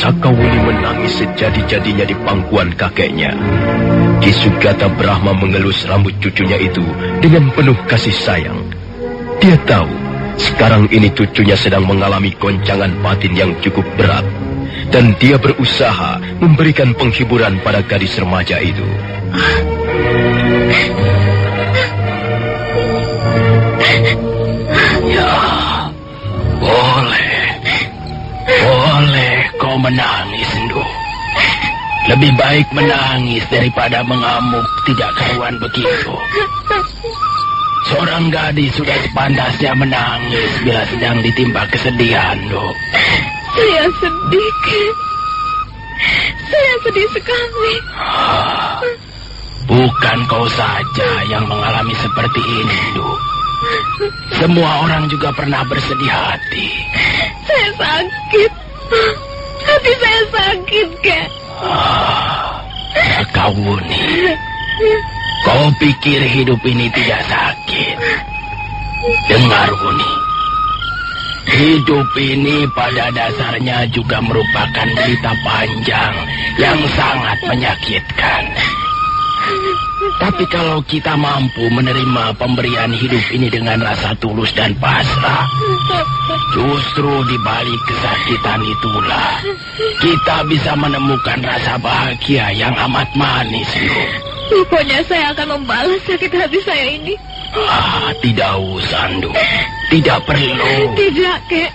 Sakawuni menangis sejadi-jadinya di pangkuan kakeknya. Ki Sugata Brahma mengelus rambut cucunya itu dengan penuh kasih sayang. Dia tahu sekarang ini cucunya sedang mengalami goncangan batin yang cukup berat, dan dia berusaha memberikan penghiburan pada gadis remaja itu. Ya, boleh kau menangis, Ndu. Lebih baik menangis daripada mengamuk tidak karuan begitu. Seorang gadis sudah sepantasnya menangis bila sedang ditimpa kesedihan, Ndu. Saya sedih, Kek. Saya sedih sekali. Bukan kau saja yang mengalami seperti ini, Ndu. Semua orang juga pernah bersedih hati. Saya sakit. Hati saya sakit, Kek. Sakawuni, kau pikir hidup ini tidak sakit? Dengar, Wuni. Hidup ini pada dasarnya juga merupakan cerita panjang yang sangat menyakitkan. Tapi kalau kita mampu menerima pemberian hidup ini dengan rasa tulus dan pasrah, justru di balik kesakitan itulah kita bisa menemukan rasa bahagia yang amat manis, Ndu. Pokoknya saya akan membalas sakit hati saya ini. Tidak usah, Ndu. Tidak perlu. Tidak, Kek.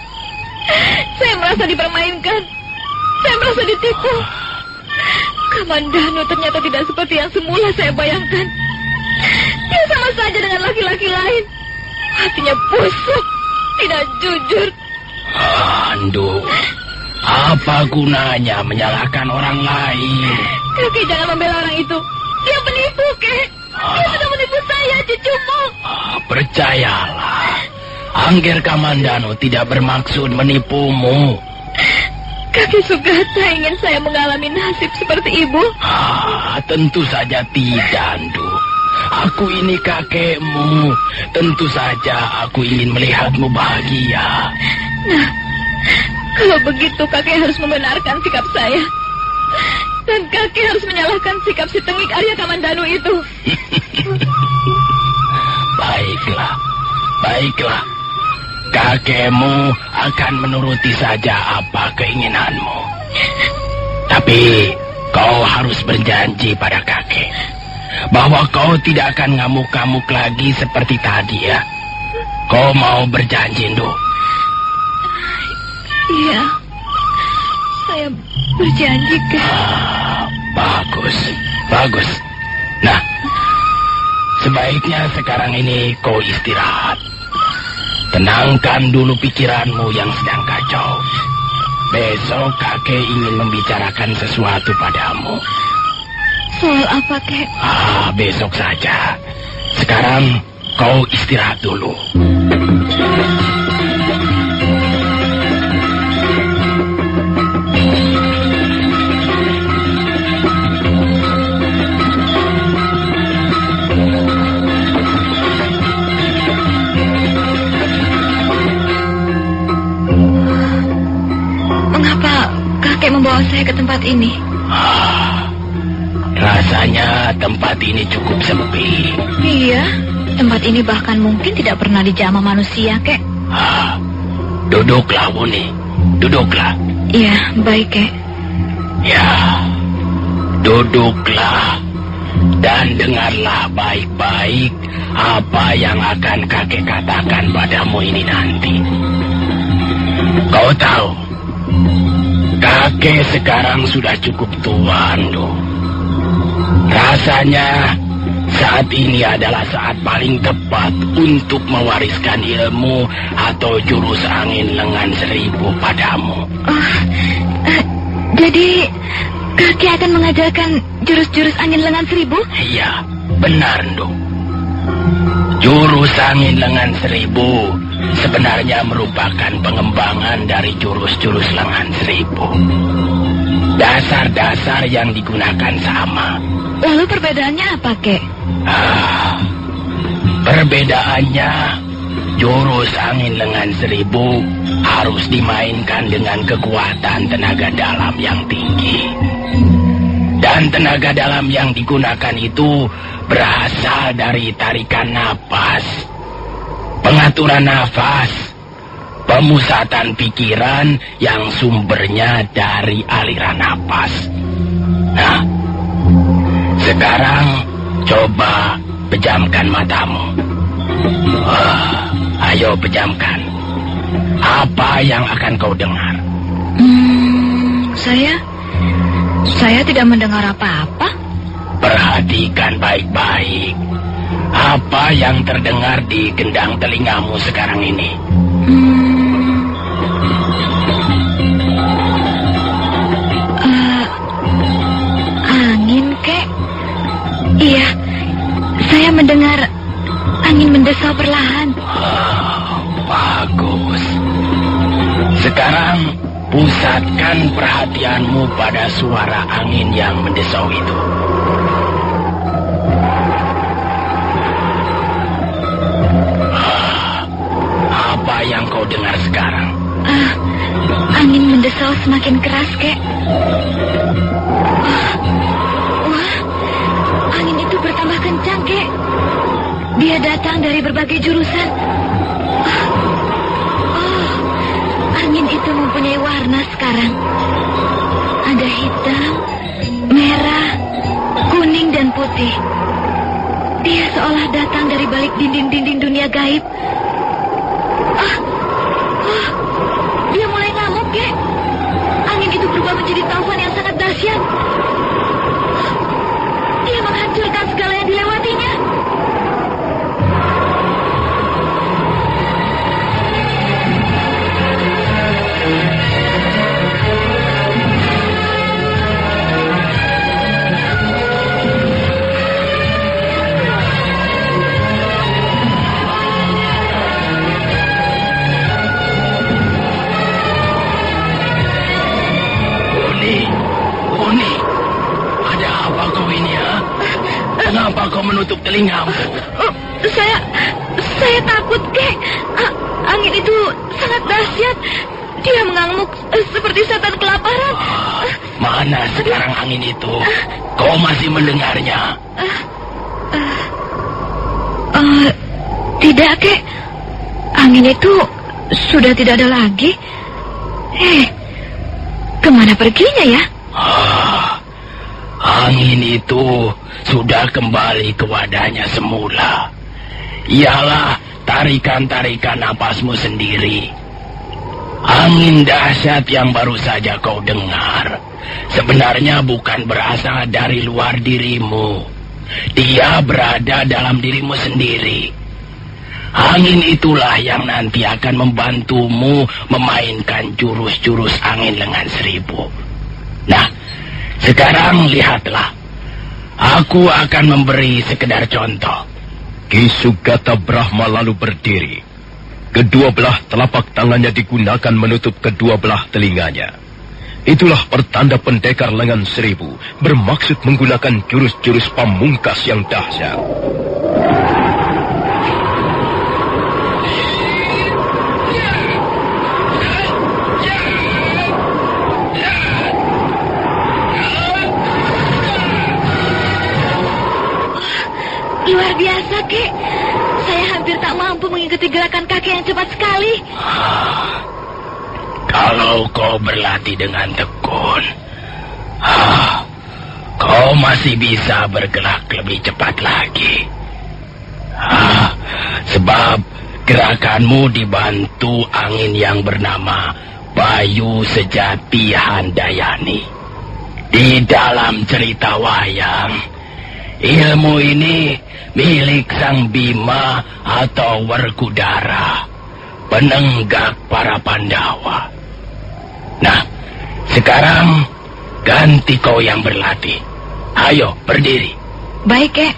Saya merasa dipermainkan. Saya merasa ditipu. Kamandanu ternyata tidak seperti yang semula saya bayangkan. Dia sama saja dengan laki-laki lain. Hatinya busuk, tidak jujur. Ndu, apa gunanya menyalahkan orang lain? Kakek jangan membela orang itu. Dia penipu, Kek. Dia sudah menipu saya, cucumu. Percayalah, Angger Kamandanu tidak bermaksud menipumu. Kakek Sugata ingin saya mengalami nasib seperti ibu? Tentu saja tidak, Ndu. Aku ini kakekmu. Tentu saja aku ingin melihatmu bahagia. Nah, kalau begitu kakek harus membenarkan sikap saya. Dan kakek harus menyalahkan sikap si tengik Arya Kamandanu itu. Baiklah. Kakekmu akan menuruti saja apa keinginanmu. Tapi kau harus berjanji pada kakek bahwa kau tidak akan ngamuk-ngamuk lagi seperti tadi, ya. Kau mau berjanji, Ndu? Iya, saya berjanji, Kek. Bagus. Nah, sebaiknya sekarang ini kau istirahat. Tenangkan dulu pikiranmu yang sedang kacau. Besok kakek ingin membicarakan sesuatu padamu. Soal apa, Kek? Besok saja. Sekarang kau istirahat dulu. Membawa saya ke tempat ini. Rasanya tempat ini cukup sepi. Iya, tempat ini bahkan mungkin tidak pernah dijamah manusia, Kek. Duduklah, Wuni. Duduklah. Iya, baik, Kek. Ya, duduklah. Dan dengarlah baik-baik apa yang akan kakek katakan padamu ini nanti. Kau tahu, kakek sekarang sudah cukup tua, Ndu. Rasanya saat ini adalah saat paling tepat untuk mewariskan ilmu atau jurus angin lengan seribu padamu. Jadi kakek akan mengajarkan jurus-jurus angin lengan seribu? Iya, benar, Ndu. Jurus angin lengan seribu sebenarnya merupakan pengembangan dari jurus-jurus lengan seribu. Dasar-dasar yang digunakan sama. Lalu perbedaannya apa, Kek? Perbedaannya Jurus angin lengan seribu harus dimainkan dengan kekuatan tenaga dalam yang tinggi. Dan tenaga dalam yang digunakan itu berasal dari tarikan napas, pengaturan nafas, pemusatan pikiran yang sumbernya dari aliran napas. Nah, sekarang coba pejamkan matamu. Ayo pejamkan. Apa yang akan kau dengar? Saya tidak mendengar apa-apa. Perhatikan baik-baik. Apa yang terdengar di gendang telingamu sekarang ini? Angin, kek. Iya, saya mendengar angin mendesau perlahan. Bagus. Sekarang pusatkan perhatianmu pada suara angin yang mendesau itu. Apa yang kau dengar sekarang? Angin mendesau semakin keras, kek. Wah, angin itu bertambah kencang, kek. Dia datang dari berbagai jurusan. Angin itu mempunyai warna sekarang. Ada hitam, merah, kuning, dan putih. Dia seolah datang dari balik dinding-dinding dunia gaib. Dia mulai ngamuk, kek. Angin itu berubah menjadi taufan yang sangat dahsyat. Dia menghancurkan segala yang dilewatinya. Kenapa kau menutup telingamu? Saya takut, kek. Angin itu sangat dahsyat. Dia mengamuk seperti setan kelaparan. Mana sekarang angin itu? Kau masih mendengarnya? Tidak, kek. Angin itu sudah tidak ada lagi. Kemana perginya ya? Angin itu sudah kembali ke wadahnya semula. Ialah tarikan-tarikan napasmu sendiri. Angin dahsyat yang baru saja kau dengar sebenarnya bukan berasal dari luar dirimu. Dia berada dalam dirimu sendiri. Angin itulah yang nanti akan membantumu memainkan jurus-jurus angin lengan seribu. Nah, sekarang lihatlah. Aku akan memberi sekedar contoh. Ki Sugata Brahma lalu berdiri. Kedua belah telapak tangannya digunakan menutup kedua belah telinganya. Itulah pertanda pendekar lengan seribu bermaksud menggunakan jurus-jurus pamungkas yang dahsyat. Luar biasa, kek. Saya hampir tak mampu mengikuti gerakan kaki yang cepat sekali. Kalau kau berlatih dengan tekun, kau masih bisa bergerak lebih cepat lagi. Sebab gerakanmu dibantu angin yang bernama Bayu Sejati Handayani. Di dalam cerita wayang, ilmu ini milik Sang Bima atau Werkudara, penenggak para Pandawa. Nah, sekarang ganti kau yang berlatih. Ayo, berdiri. Baik, kek.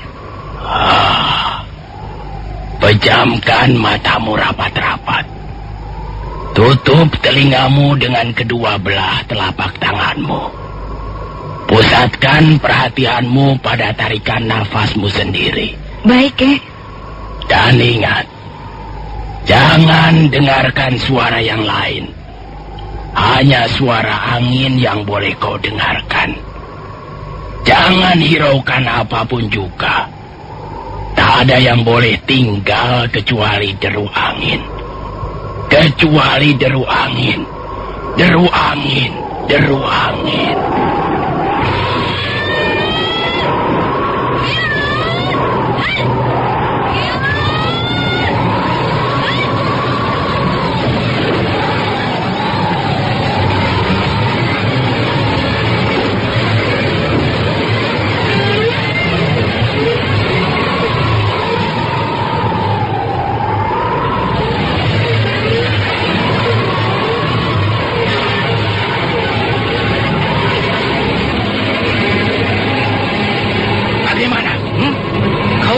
Pejamkan matamu rapat-rapat. Tutup telingamu dengan kedua belah telapak tanganmu. Pusatkan perhatianmu pada tarikan nafasmu sendiri. Baik, kek. Dan ingat, Jangan dengarkan suara yang lain. Hanya suara angin yang boleh kau dengarkan. Jangan hiraukan apapun juga. Tak ada yang boleh tinggal kecuali deru angin. Kecuali deru angin. Deru angin. Deru angin.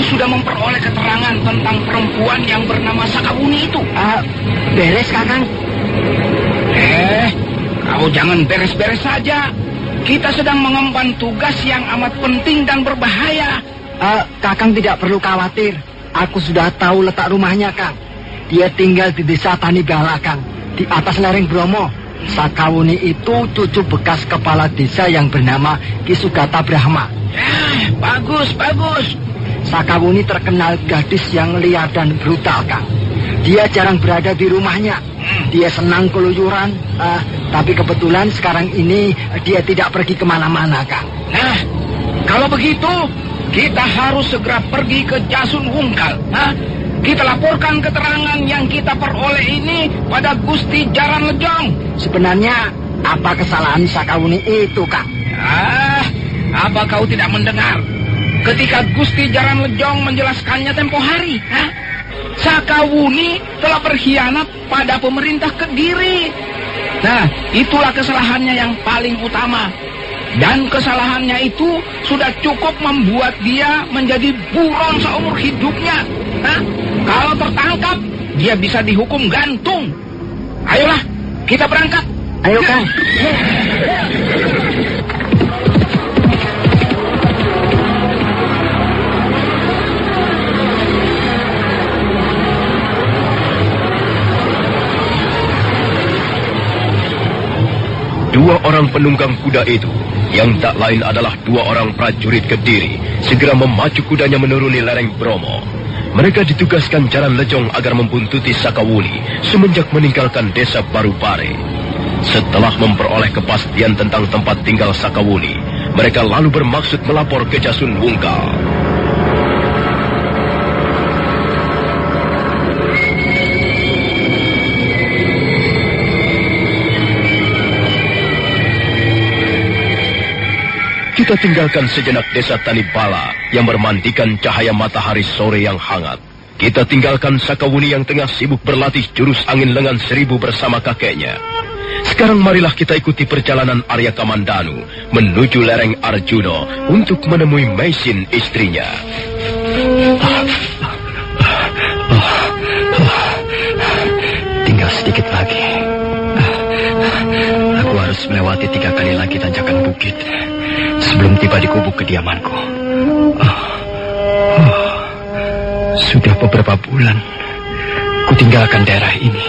Sudah memperoleh keterangan tentang perempuan yang bernama Sakawuni itu? Beres, Kakang. Kau jangan beres-beres saja. Kita sedang mengemban tugas yang amat penting dan berbahaya. Kakang tidak perlu khawatir. Aku sudah tahu letak rumahnya, Kang. Dia tinggal di desa Tanibala, Kang. Di atas lereng Bromo. Sakawuni itu cucu bekas kepala desa yang bernama Ki Sugata Brahma. Bagus, bagus. Sakawuni terkenal gadis yang liar dan brutal, Kang. Dia jarang berada di rumahnya. Dia senang keluyuran, tapi kebetulan sekarang ini dia tidak pergi kemana-mana, Kang. Nah, kalau begitu, kita harus segera pergi ke Jasun Wungkal. Kita laporkan keterangan yang kita peroleh ini pada Gusti Jaran Lejong. Sebenarnya, apa kesalahan Sakawuni itu, Kang? Apa kau tidak mendengar? Ketika Gusti Jaran Lejong menjelaskannya tempo hari, Sakawuni telah berkhianat pada pemerintah Kediri. Nah, itulah kesalahannya yang paling utama. Dan kesalahannya itu sudah cukup membuat dia menjadi buron seumur hidupnya. Kalau tertangkap, dia bisa dihukum gantung. Ayolah, kita berangkat. Ayo, Kang. Dua orang penunggang kuda itu, yang tak lain adalah dua orang prajurit Kediri, segera memacu kudanya menuruni lereng Bromo. Mereka ditugaskan Jaran Lejong agar membuntuti Sakawuni semenjak meninggalkan desa Barupare. Setelah memperoleh kepastian tentang tempat tinggal Sakawuni, mereka lalu bermaksud melapor ke Jasun Wungkal. Kita tinggalkan sejenak desa Tanibala yang bermandikan cahaya matahari sore yang hangat. Kita tinggalkan Sakawuni yang tengah sibuk berlatih jurus angin lengan 1000 bersama kakeknya. Sekarang marilah kita ikuti perjalanan Arya Kamandanu menuju lereng Arjuna untuk menemui Maisin istrinya. Tinggal sedikit lagi. Aku harus melewati 3 kali lagi tanjakan bukit sebelum tiba di gubuk kediamanku. Sudah beberapa bulan ku tinggalkan daerah ini.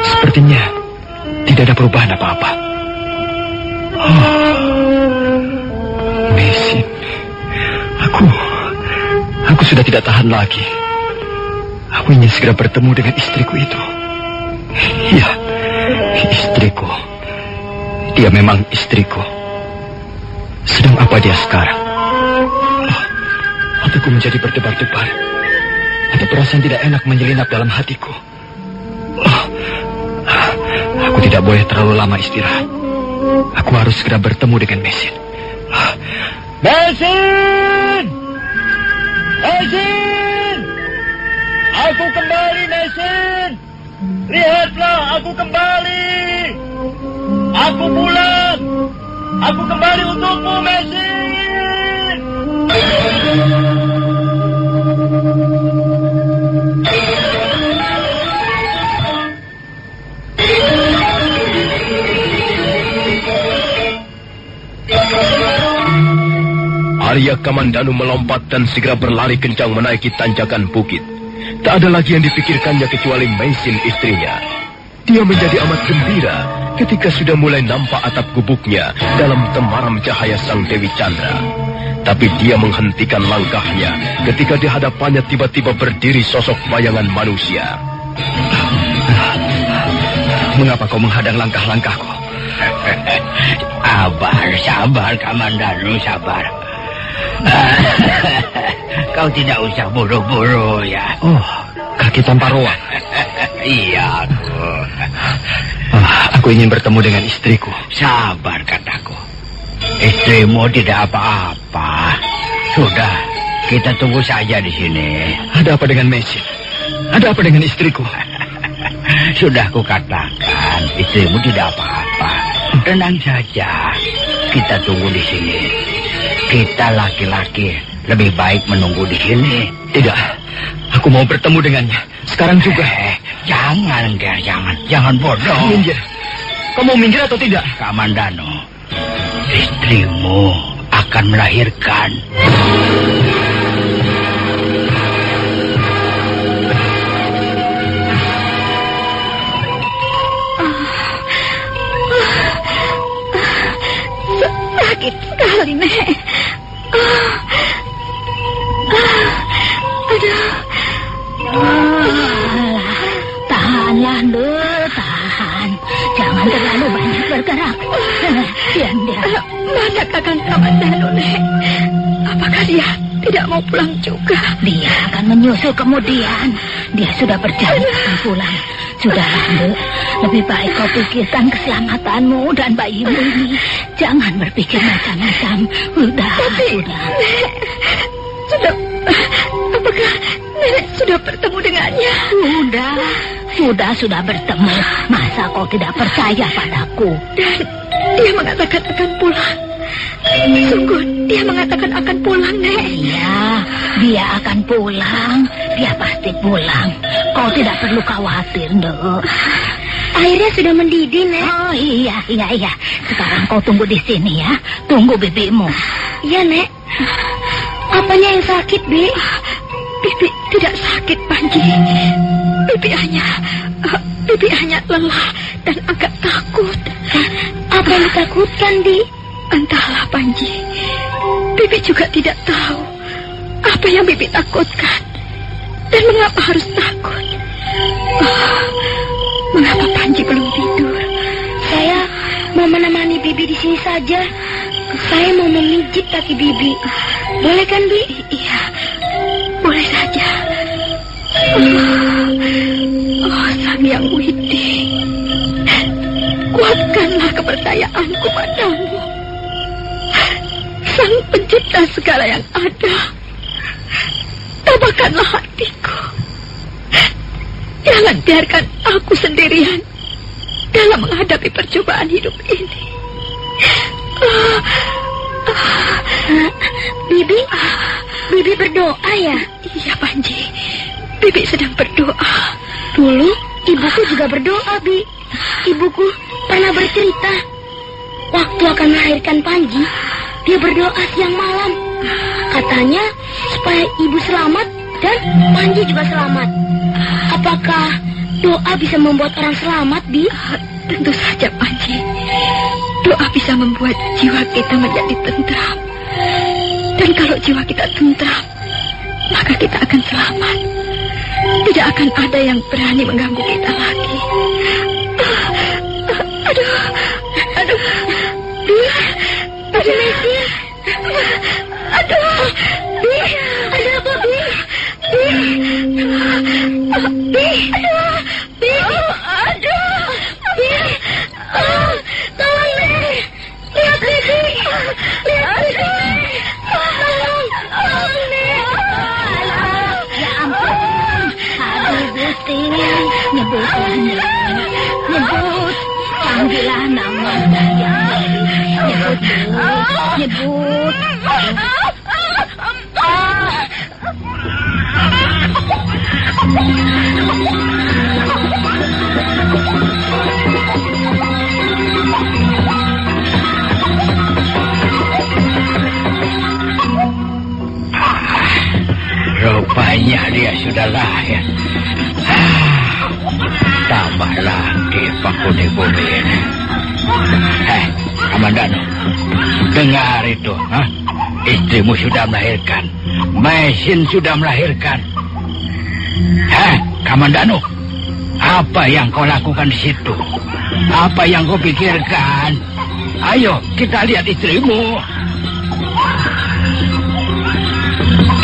Sepertinya tidak ada perubahan apa-apa. Maisin, aku sudah tidak tahan lagi. Aku ingin segera bertemu dengan istriku itu. Ya, istriku. Dia memang istriku. Sedang apa dia sekarang? Hatiku menjadi berdebar-debar. Ada perasaan tidak enak menyelinap dalam hatiku. Aku tidak boleh terlalu lama istirahat. Aku harus segera bertemu dengan Maisin. Maisin! Maisin! Aku kembali, Maisin! Lihatlah, aku kembali! Aku pulang! Aku kembali untukmu, Maisin! Arya Kamandanu melompat dan segera berlari kencang menaiki tanjakan bukit. Tak ada lagi yang dipikirkannya kecuali Maisin istrinya. Dia menjadi amat gembira ketika sudah mulai nampak atap gubuknya dalam temaram cahaya sang Dewi Chandra. Tapi dia menghentikan langkahnya ketika di hadapannya tiba-tiba berdiri sosok bayangan manusia. Mengapa kau menghadang langkah-langkahku? Sabar, Kamandanu, sabar. Kau tidak usah buru-buru ya. Oh, kaki tanpa ruang. Iya, aku. Aku ingin bertemu dengan istriku. Sabar, kataku. Istrimu tidak apa-apa. Sudah, kita tunggu saja di sini. Ada apa dengan Maisin? Ada apa dengan istriku? Sudah kukatakan, istrimu tidak apa-apa. Tenang saja. Kita tunggu di sini. Kita laki-laki lebih baik menunggu di sini. Tidak, aku mau bertemu dengannya. Sekarang juga. Jangan bodoh. Minggir. Kau mau minggir atau tidak? Kamandanu, istrimu akan melahirkan. Sakit sekali, Nek. Tahanlah, Nduk, tahan. Jangan terlalu banyak bergerak. Diam. Mana Kakang Kamandanu, Nek? Apakah dia tidak mau pulang juga? Dia akan menyusul kemudian. Dia sudah berjanji akan pulang. Sudahlah, Nduk. Lebih baik kau pikirkan keselamatanmu dan bayimu ini. Jangan berpikir macam-macam. Sudah. Apakah Nenek sudah bertemu dengannya? Sudah bertemu. Masa kau tidak percaya padaku? Dan dia mengatakan akan pulang. Sungguh, dia mengatakan akan pulang, Nek. Iya, dia akan pulang. Dia pasti pulang. Kau tidak perlu khawatir, Nduk. Airnya sudah mendidih, Nek. Oh iya. Sekarang kau tunggu di sini ya. Tunggu bibimu. Iya, Nek. Apanya yang sakit, Bi? Bibi tidak sakit, Panji. Bibi hanya lelah dan agak takut. Apa yang ditakutkan, Bi? Entahlah, Panji. Bibi juga tidak tahu apa yang Bibi takutkan. Dan mengapa harus takut? Mengapa Panji belum tidur? Saya mau menemani Bibi di sini saja. Saya mau memijit kaki Bibi. Boleh kan, Bi? Iya, boleh saja. Sang Yang Widi, kuatkanlah kepercayaanku padamu. Sang pencipta segala yang ada, tabahkanlah hatiku. Jangan biarkan aku sendirian dalam menghadapi percobaan hidup ini. Bibi berdoa ya? Iya, Panji. Bibi sedang berdoa. Dulu ibuku juga berdoa, Bi. Ibuku pernah bercerita waktu akan melahirkan Panji, dia berdoa siang malam. Katanya supaya ibu selamat dan Panji juga selamat. Apakah doa bisa membuat orang selamat, Bi? Tentu saja, Panji. Doa bisa membuat jiwa kita menjadi tentram. Dan kalau jiwa kita tentram, maka kita akan selamat. Tidak akan ada yang berani mengganggu kita lagi. Aduh, Messi. Aduh, Bi, ada apa, Bi? Tolong, Nek. Lihat, Bibi. Lihat, Bibi. Tolong, Nek. Ya ampun. Aduh, Gusti. Nyebut. Panggillah nama saya. Nyebut. Rupanya dia sudah lahir. Apa lagi Pak Budi ini? Kamandano, dengar itu. Istrimu sudah melahirkan. Mesin sudah melahirkan. Kamandano, apa yang kau lakukan di situ? Apa yang kau pikirkan? Ayo, kita lihat istrimu.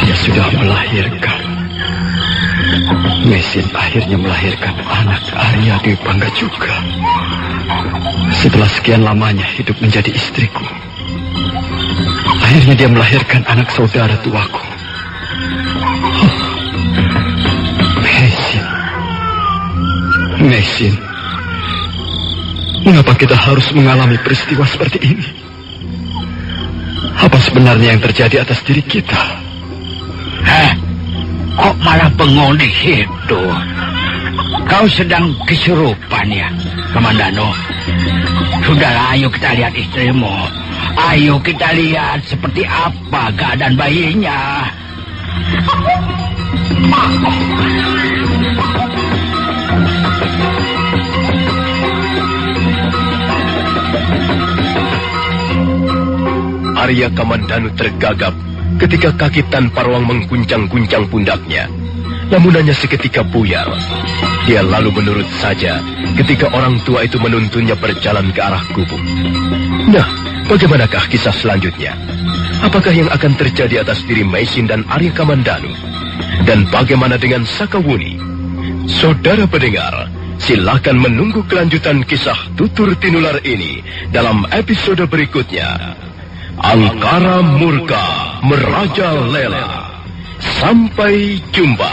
Dia sudah melahirkan. Mesin akhirnya melahirkan anak Arya Dewi Pangga juga. Setelah sekian lamanya hidup menjadi istriku, akhirnya dia melahirkan anak saudara tuaku. Mesin, mengapa kita harus mengalami peristiwa seperti ini? Apa sebenarnya yang terjadi atas diri kita? Kok malah bengong di situ? Kau sedang kesurupan ya, Kamandano? Sudahlah, ayo kita lihat istrimu. Ayo kita lihat seperti apa keadaan bayinya. Arya Kamandanu tergagap ketika kaki tanpa ruang mengguncang-guncang pundaknya. Lamunannya seketika buyar. Dia lalu menurut saja ketika orang tua itu menuntunnya berjalan ke arah gubuk. Nah, bagaimanakah kisah selanjutnya? Apakah yang akan terjadi atas diri Mesin dan Arya Kamandanu? Dan bagaimana dengan Sakawuni? Saudara pendengar, silakan menunggu kelanjutan kisah Tutur Tinular ini dalam episode berikutnya. Angkara Murka Meraja Lela. Sampai jumpa.